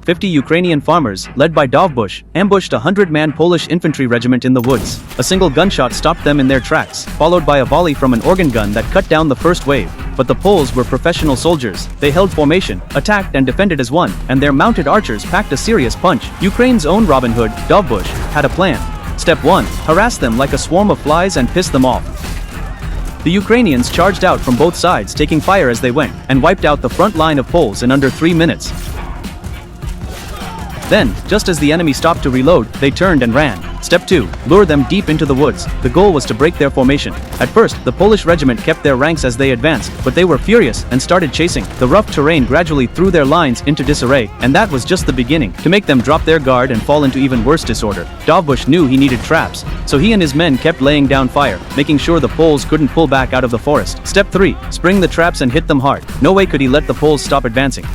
50 Ukrainian farmers, led by Dovbush, ambushed a 100-man Polish infantry regiment in the woods. A single gunshot stopped them in their tracks, followed by a volley from an organ gun that cut down the first wave. But the Poles were professional soldiers. They held formation, attacked and defended as one, and their mounted archers packed a serious punch. Ukraine's own Robin Hood, Dovbush, had a plan. Step 1. Harass them like a swarm of flies and piss them off. The Ukrainians charged out from both sides, taking fire as they went, and wiped out the front line of Poles in under 3 minutes. Then, just as the enemy stopped to reload, they turned and ran. Step 2. Lure them deep into the woods. The goal was to break their formation. At first, the Polish regiment kept their ranks as they advanced, but they were furious and started chasing. The rough terrain gradually threw their lines into disarray, and that was just the beginning. To make them drop their guard and fall into even worse disorder, Dovbush knew he needed traps, so he and his men kept laying down fire, making sure the Poles couldn't pull back out of the forest. Step 3. Spring the traps and hit them hard. No way could he let the Poles stop advancing.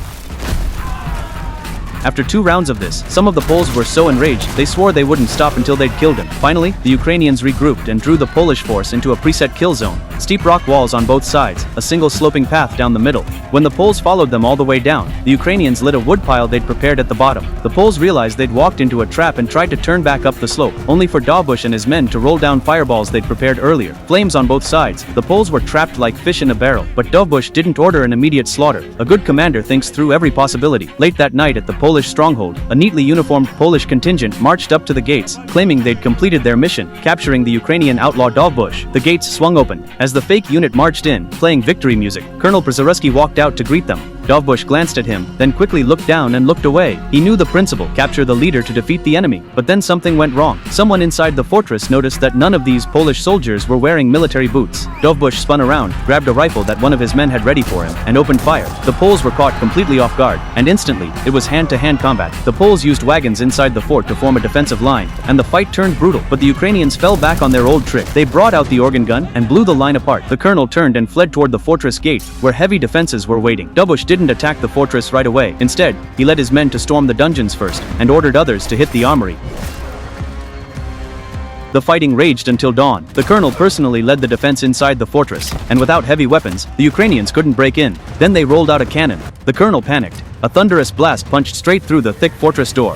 After 2 rounds of this, some of the Poles were so enraged, they swore they wouldn't stop until they'd killed him. Finally, the Ukrainians regrouped and drew the Polish force into a preset kill zone. Steep rock walls on both sides, a single sloping path down the middle. When the Poles followed them all the way down, the Ukrainians lit a woodpile they'd prepared at the bottom. The Poles realized they'd walked into a trap and tried to turn back up the slope, only for Dovbush and his men to roll down fireballs they'd prepared earlier. Flames on both sides. The Poles were trapped like fish in a barrel, but Dovbush didn't order an immediate slaughter. A good commander thinks through every possibility. Late that night at the Polish stronghold, a neatly uniformed Polish contingent marched up to the gates, claiming they'd completed their mission, capturing the Ukrainian outlaw Dovbush. The gates swung open. As the fake unit marched in, playing victory music, Colonel Przeworski walked out to greet them. Dovbush glanced at him, then quickly looked down and looked away. He knew the principle: capture the leader to defeat the enemy. But then something went wrong. Someone inside the fortress noticed that none of these Polish soldiers were wearing military boots. Dovbush spun around, grabbed a rifle that one of his men had ready for him, and opened fire. The Poles were caught completely off guard, and instantly, it was hand-to-hand combat. The Poles used wagons inside the fort to form a defensive line, and the fight turned brutal. But the Ukrainians fell back on their old trick. They brought out the organ gun and blew the line apart. The colonel turned and fled toward the fortress gate, where heavy defenses were waiting. Dovbush didn't attack the fortress right away. Instead, he led his men to storm the dungeons first, and ordered others to hit the armory. The fighting raged until dawn. The colonel personally led the defense inside the fortress, and without heavy weapons, the Ukrainians couldn't break in. Then they rolled out a cannon. The colonel panicked. A thunderous blast punched straight through the thick fortress door.